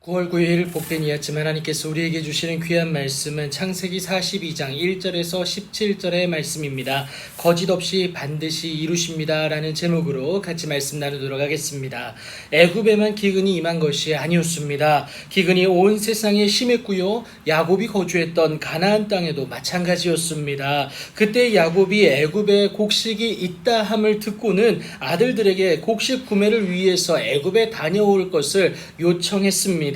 9월 9일 복된 이아침 하나님께서 우리에게 주시는 귀한 말씀은 창세기 42장 1절에서 17절의 말씀입니다. 거짓 없이 반드시 이루십니다 라는 제목으로 같이 말씀 나누도록 하겠습니다. 애굽에만 기근이 임한 것이 아니었습니다. 기근이 온 세상에 심했고요, 야곱이 거주했던 가나안 땅에도 마찬가지였습니다. 그때 야곱이 애굽에 곡식이 있다 함을 듣고는 아들들에게 곡식 구매를 위해서 애굽에 다녀올 것을 요청했습니다.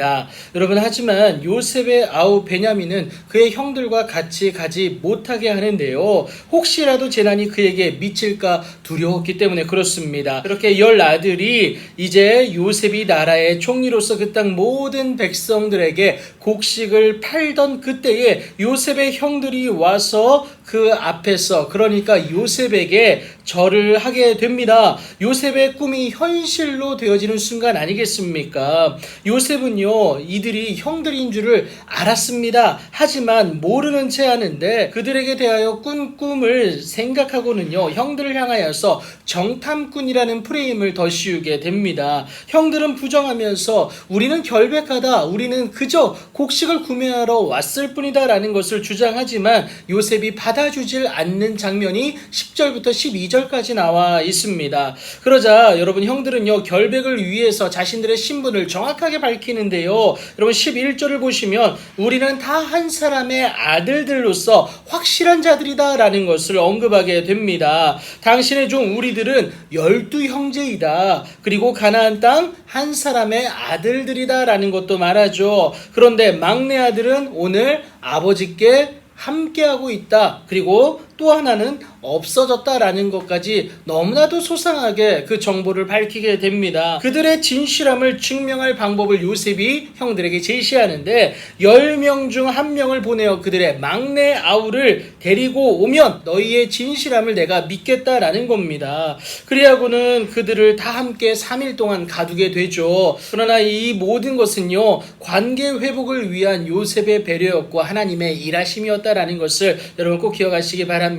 여러분, 하지만 요셉의 아우 베냐민은 그의 형들과 같이 가지 못하게 하는데요, 혹시라도 재난이 그에게 미칠까 두려웠기 때문에 그렇습니다. 그렇게 10아들이 이제 요셉이 나라의 총리로서 그 땅 모든 백성들에게 곡식을 팔던 그때에 요셉의 형들이 와서 그 앞에서, 그러니까 요셉에게 절을 하게 됩니다. 요셉의 꿈이 현실로 되어지는 순간 아니겠습니까? 요셉은요, 이들이 형들인 줄을 알았습니다. 하지만 모르는 채 하는데 그들에게 대하여 꾼 꿈을 생각하고는요, 형들을 향하여서 정탐꾼이라는 프레임을 더 씌우게 됩니다. 형들은 부정하면서 우리는 결백하다, 우리는 그저 곡식을 구매하러 왔을 뿐이다 라는 것을 주장하지만 요셉이 받아주질 않는 장면이 10절부터 12절까지 나와 있습니다. 그러자 여러분, 형들은요, 결백을 위해서 자신들의 신분을 정확하게 밝히는데요, 여러분 11절을 보시면 우리는 다 한 사람의 아들들로서 확실한 자들이다 라는 것을 언급하게 됩니다. 당신의 종 우리들은 12형제이다. 그리고 가나안 땅 한 사람의 아들들이다 라는 것도 말하죠. 그런데 막내 아들은 오늘 아버지께 함께하고 있다. 그리고 또 하나는 없어졌다라는 것까지 너무나도 소상하게 그 정보를 밝히게 됩니다. 그들의 진실함을 증명할 방법을 요셉이 형들에게 제시하는데 10명 중 1명을 보내어 그들의 막내 아우를 데리고 오면 너희의 진실함을 내가 믿겠다라는 겁니다. 그리하고는 그들을 다 함께 3일 동안 가두게 되죠. 그러나 이 모든 것은요, 관계 회복을 위한 요셉의 배려였고 하나님의 일하심이었다라는 것을 여러분 꼭 기억하시기 바랍니다.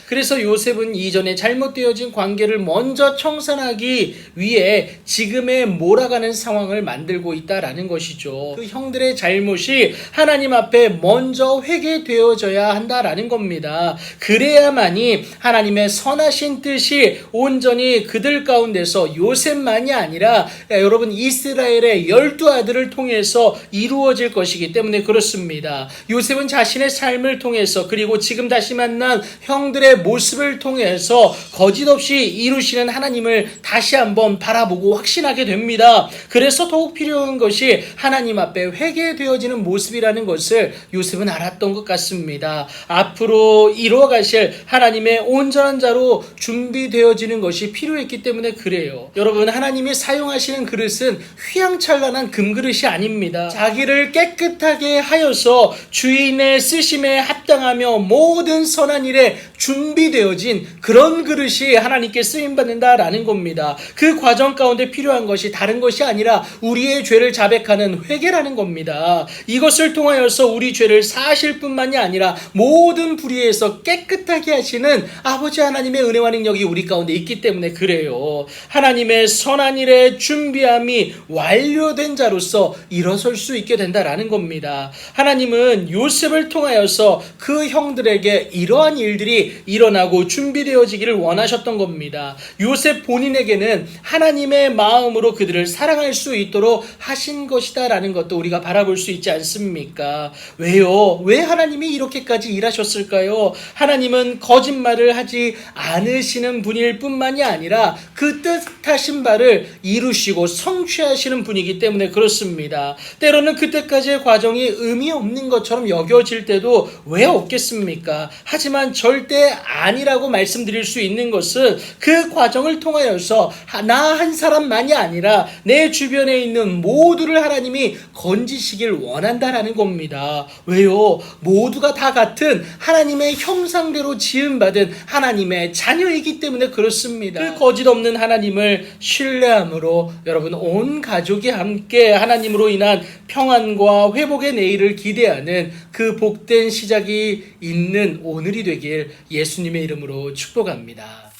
그래서 요셉은 이전에 잘못되어진 관계를 먼저 청산하기 위해 지금의 몰아가는 상황을 만들고 있다라는 것이죠. 그 형들의 잘못이 하나님 앞에 먼저 회개되어져야 한다라는 겁니다. 그래야만이 하나님의 선하신 뜻이 온전히 그들 가운데서 요셉만이 아니라 여러분 이스라엘의 12아들을 통해서 이루어질 것이기 때문에 그렇습니다. 요셉은 자신의 삶을 통해서, 그리고 지금 다시 만난 형들의 모습을 통해서 거짓 없이 이루시는 하나님을 다시 한번 바라보고 확신하게 됩니다. 그래서 더욱 필요한 것이 하나님 앞에 회개되어지는 모습이라는 것을 요셉은 알았던 것 같습니다. 앞으로 이루어가실 하나님의 온전한 자로 준비되어지는 것이 필요했기 때문에 그래요. 여러분, 하나님이 사용하시는 그릇은 휘황찬란한 금그릇이 아닙니다. 자기를 깨끗하게 하여서 주인의 쓰심에 합당하며 모든 선한 일에 준비되어진 그런 그릇이 하나님께 쓰임받는다라는 겁니다. 그 과정 가운데 필요한 것이 다른 것이 아니라 우리의 죄를 자백하는 회개라는 겁니다. 이것을 통하여서 우리 죄를 사실 뿐만이 아니라 모든 불의에서 깨끗하게 하시는 아버지 하나님의 은혜와 능력이 우리 가운데 있기 때문에 그래요. 하나님의 선한 일의 준비함이 완료된 자로서 일어설 수 있게 된다라는 겁니다. 하나님은 요셉을 통하여서 그 형들에게 이러한 일들이 일어나고 준비되어지기를 원하셨던 겁니다. 요셉 본인에게는 하나님의 마음으로 그들을 사랑할 수 있도록 하신 것이다 라는 것도 우리가 바라볼 수 있지 않습니까? 왜요? 왜 하나님이 이렇게까지 일하셨을까요? 하나님은 거짓말을 하지 않으시는 분일 뿐만이 아니라 그 뜻하신 바를 이루시고 성취하시는 분이기 때문에 그렇습니다. 때로는 그때까지의 과정이 의미 없는 것처럼 여겨질 때도 왜 없겠습니까? 하지만 절대 아니라고 말씀드릴 수 있는 것은 그 과정을 통하여서 나 한 사람만이 아니라 내 주변에 있는 모두를 하나님이 건지시길 원한다라는 겁니다. 왜요? 모두가 다 같은 하나님의 형상대로 지음받은 하나님의 자녀이기 때문에 그렇습니다. 그 거짓 없는 하나님을 신뢰함으로 여러분 온 가족이 함께 하나님으로 인한 평안과 회복의 내일을 기대하는 그 복된 시작이 있는 오늘이 되길 예수님의 이름으로 축복합니다.